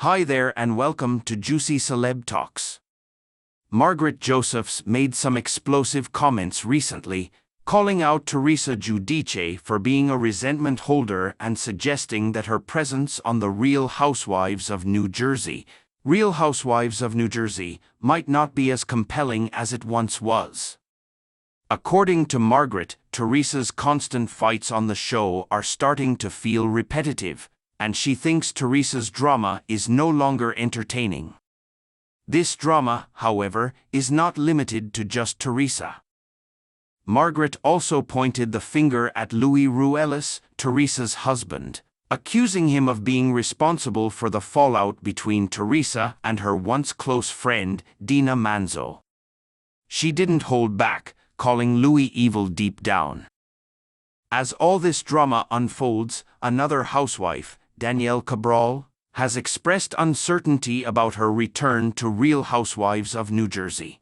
Hi there and welcome to Juicy Celeb Talks. Margaret Josephs made some explosive comments recently, calling out Teresa Giudice for being a resentment holder and suggesting that her presence on the Real Housewives of New Jersey, might not be as compelling as it once was. According to Margaret, Teresa's constant fights on the show are starting to feel repetitive, and she thinks Teresa's drama is no longer entertaining. This drama, however, is not limited to just Teresa. Margaret also pointed the finger at Louie Ruelas, Teresa's husband, accusing him of being responsible for the fallout between Teresa and her once close friend, Dina Manzo. She didn't hold back, calling Louie evil deep down. As all this drama unfolds, another housewife, Danielle Cabral, has expressed uncertainty about her return to Real Housewives of New Jersey.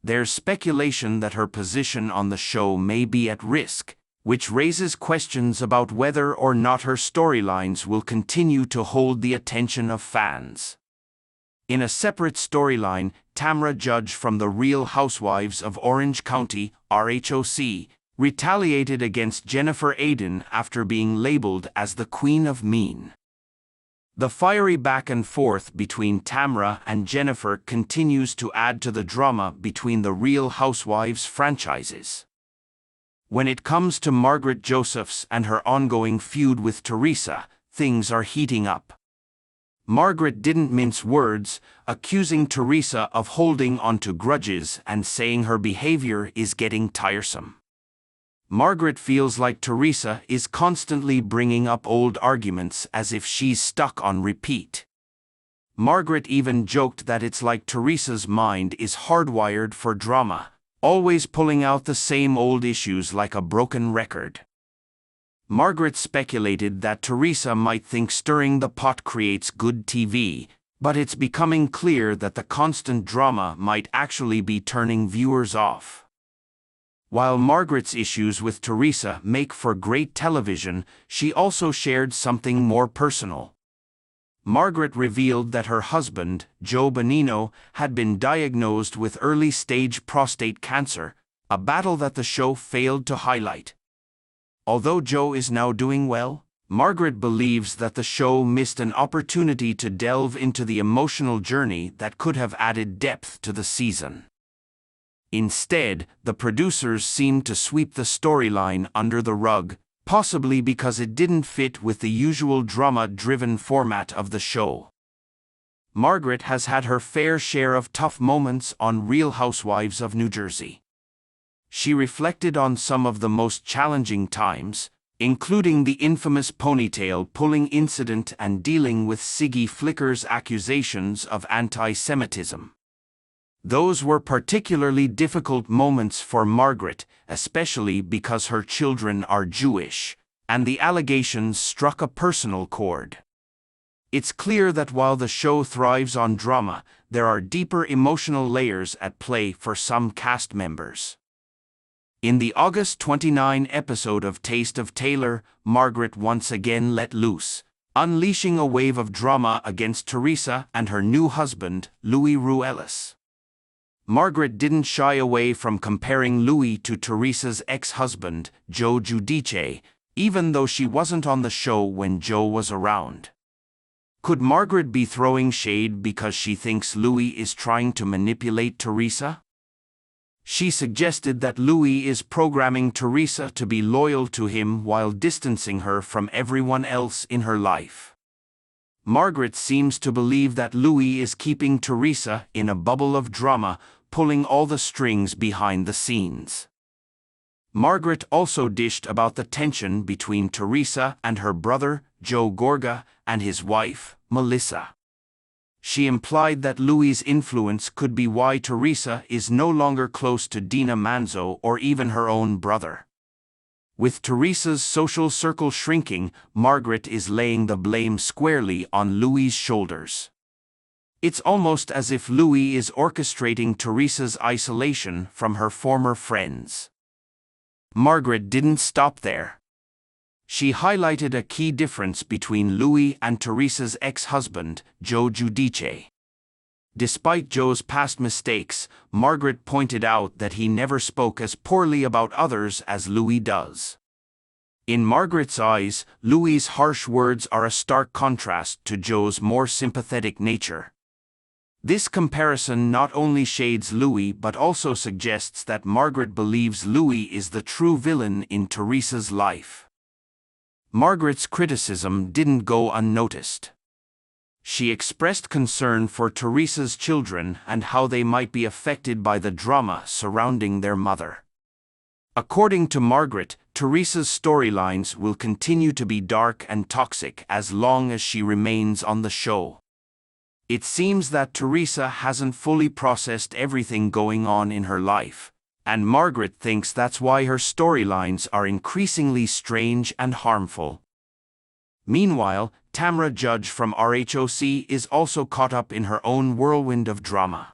There's speculation that her position on the show may be at risk, which raises questions about whether or not her storylines will continue to hold the attention of fans. In a separate storyline, Tamra Judge from the Real Housewives of Orange County, RHOC, retaliated against Jennifer Aydin after being labeled as the Queen of Mean. The fiery back and forth between Tamra and Jennifer continues to add to the drama between the Real Housewives franchises. When it comes to Margaret Josephs and her ongoing feud with Teresa, things are heating up. Margaret didn't mince words, accusing Teresa of holding onto grudges and saying her behavior is getting tiresome. Margaret feels like Teresa is constantly bringing up old arguments as if she's stuck on repeat. Margaret even joked that it's like Teresa's mind is hardwired for drama, always pulling out the same old issues like a broken record. Margaret speculated that Teresa might think stirring the pot creates good TV, but it's becoming clear that the constant drama might actually be turning viewers off. While Margaret's issues with Teresa make for great television, she also shared something more personal. Margaret revealed that her husband, Joe Bonino, had been diagnosed with early-stage prostate cancer, a battle that the show failed to highlight. Although Joe is now doing well, Margaret believes that the show missed an opportunity to delve into the emotional journey that could have added depth to the season. Instead, the producers seemed to sweep the storyline under the rug, possibly because it didn't fit with the usual drama-driven format of the show. Margaret has had her fair share of tough moments on Real Housewives of New Jersey. She reflected on some of the most challenging times, including the infamous ponytail-pulling incident and dealing with Siggy Flicker's accusations of anti-Semitism. Those were particularly difficult moments for Margaret, especially because her children are Jewish, and the allegations struck a personal chord. It's clear that while the show thrives on drama, there are deeper emotional layers at play for some cast members. In the August 29 episode of Taste of Taylor, Margaret once again let loose, unleashing a wave of drama against Teresa and her new husband, Louie Ruelas. Margaret didn't shy away from comparing Louie to Teresa's ex-husband, Joe Giudice, even though she wasn't on the show when Joe was around. Could Margaret be throwing shade because she thinks Louie is trying to manipulate Teresa? She suggested that Louie is programming Teresa to be loyal to him while distancing her from everyone else in her life. Margaret seems to believe that Louie is keeping Teresa in a bubble of drama, pulling all the strings behind the scenes. Margaret also dished about the tension between Teresa and her brother, Joe Gorga, and his wife, Melissa. She implied that Louie's influence could be why Teresa is no longer close to Dina Manzo or even her own brother. With Teresa's social circle shrinking, Margaret is laying the blame squarely on Louie's shoulders. It's almost as if Louie is orchestrating Teresa's isolation from her former friends. Margaret didn't stop there. She highlighted a key difference between Louie and Teresa's ex-husband, Joe Giudice. Despite Joe's past mistakes, Margaret pointed out that he never spoke as poorly about others as Louie does. In Margaret's eyes, Louie's harsh words are a stark contrast to Joe's more sympathetic nature. This comparison not only shades Louie but also suggests that Margaret believes Louie is the true villain in Teresa's life. Margaret's criticism didn't go unnoticed. She expressed concern for Teresa's children and how they might be affected by the drama surrounding their mother. According to Margaret, Teresa's storylines will continue to be dark and toxic as long as she remains on the show. It seems that Teresa hasn't fully processed everything going on in her life, and Margaret thinks that's why her storylines are increasingly strange and harmful. Meanwhile, Tamra Judge from RHOC is also caught up in her own whirlwind of drama.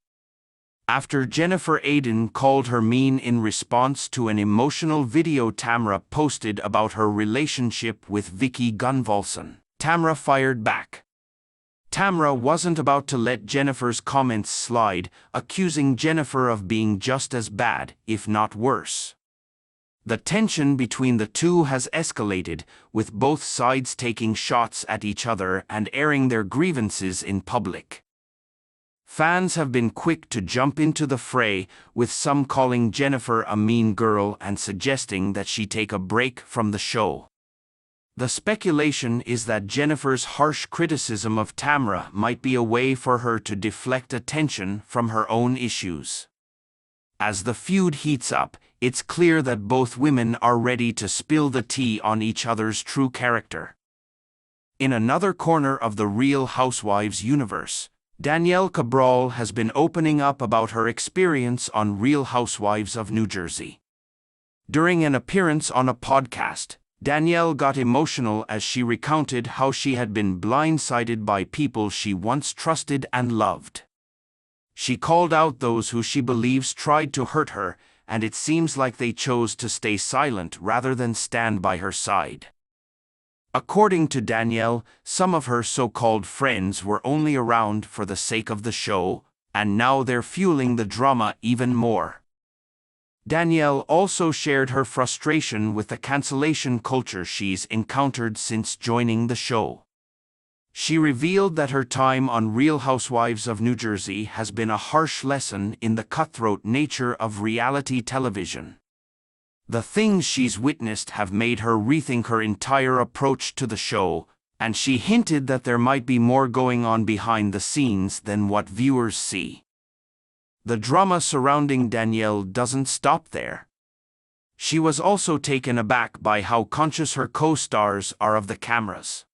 After Jennifer Aydin called her mean in response to an emotional video Tamra posted about her relationship with Vicky Gunvalson, Tamra fired back. Tamra wasn't about to let Jennifer's comments slide, accusing Jennifer of being just as bad, if not worse. The tension between the two has escalated, with both sides taking shots at each other and airing their grievances in public. Fans have been quick to jump into the fray, with some calling Jennifer a mean girl and suggesting that she take a break from the show. The speculation is that Jennifer's harsh criticism of Tamra might be a way for her to deflect attention from her own issues. As the feud heats up, it's clear that both women are ready to spill the tea on each other's true character. In another corner of the Real Housewives universe, Danielle Cabral has been opening up about her experience on Real Housewives of New Jersey. During an appearance on a podcast, Danielle got emotional as she recounted how she had been blindsided by people she once trusted and loved. She called out those who she believes tried to hurt her, and it seems like they chose to stay silent rather than stand by her side. According to Danielle, some of her so-called friends were only around for the sake of the show, and now they're fueling the drama even more. Danielle also shared her frustration with the cancellation culture she's encountered since joining the show. She revealed that her time on Real Housewives of New Jersey has been a harsh lesson in the cutthroat nature of reality television. The things she's witnessed have made her rethink her entire approach to the show, and she hinted that there might be more going on behind the scenes than what viewers see. The drama surrounding Danielle doesn't stop there. She was also taken aback by how conscious her co-stars are of the cameras.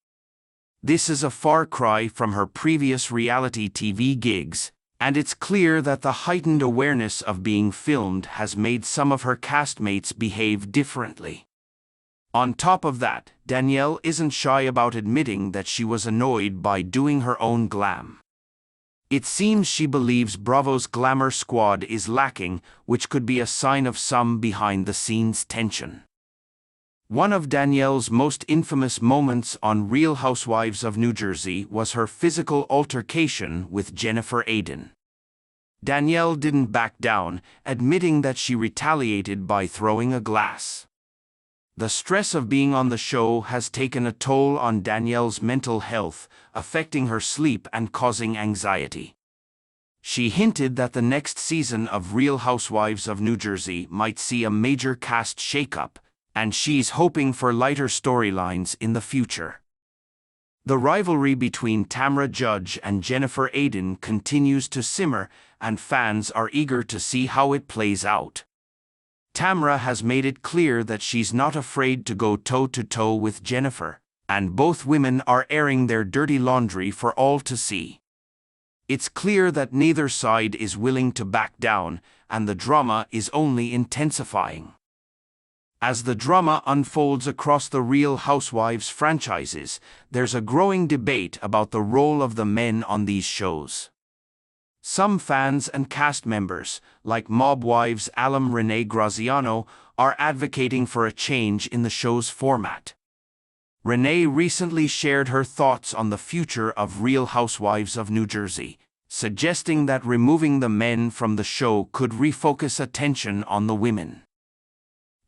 This is a far cry from her previous reality TV gigs, and it's clear that the heightened awareness of being filmed has made some of her castmates behave differently. On top of that, Danielle isn't shy about admitting that she was annoyed by doing her own glam. It seems she believes Bravo's glamour squad is lacking, which could be a sign of some behind-the-scenes tension. One of Danielle's most infamous moments on Real Housewives of New Jersey was her physical altercation with Jennifer Aydin. Danielle didn't back down, admitting that she retaliated by throwing a glass. The stress of being on the show has taken a toll on Danielle's mental health, affecting her sleep and causing anxiety. She hinted that the next season of Real Housewives of New Jersey might see a major cast shakeup, and she's hoping for lighter storylines in the future. The rivalry between Tamra Judge and Jennifer Aydin continues to simmer, and fans are eager to see how it plays out. Tamra has made it clear that she's not afraid to go toe-to-toe with Jennifer, and both women are airing their dirty laundry for all to see. It's clear that neither side is willing to back down, and the drama is only intensifying. As the drama unfolds across the Real Housewives franchises, there's a growing debate about the role of the men on these shows. Some fans and cast members, like Mob Wives alum Renee Graziano, are advocating for a change in the show's format. Renee recently shared her thoughts on the future of Real Housewives of New Jersey, suggesting that removing the men from the show could refocus attention on the women.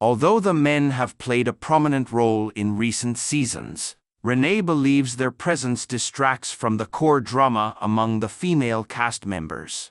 Although the men have played a prominent role in recent seasons, Renee believes their presence distracts from the core drama among the female cast members.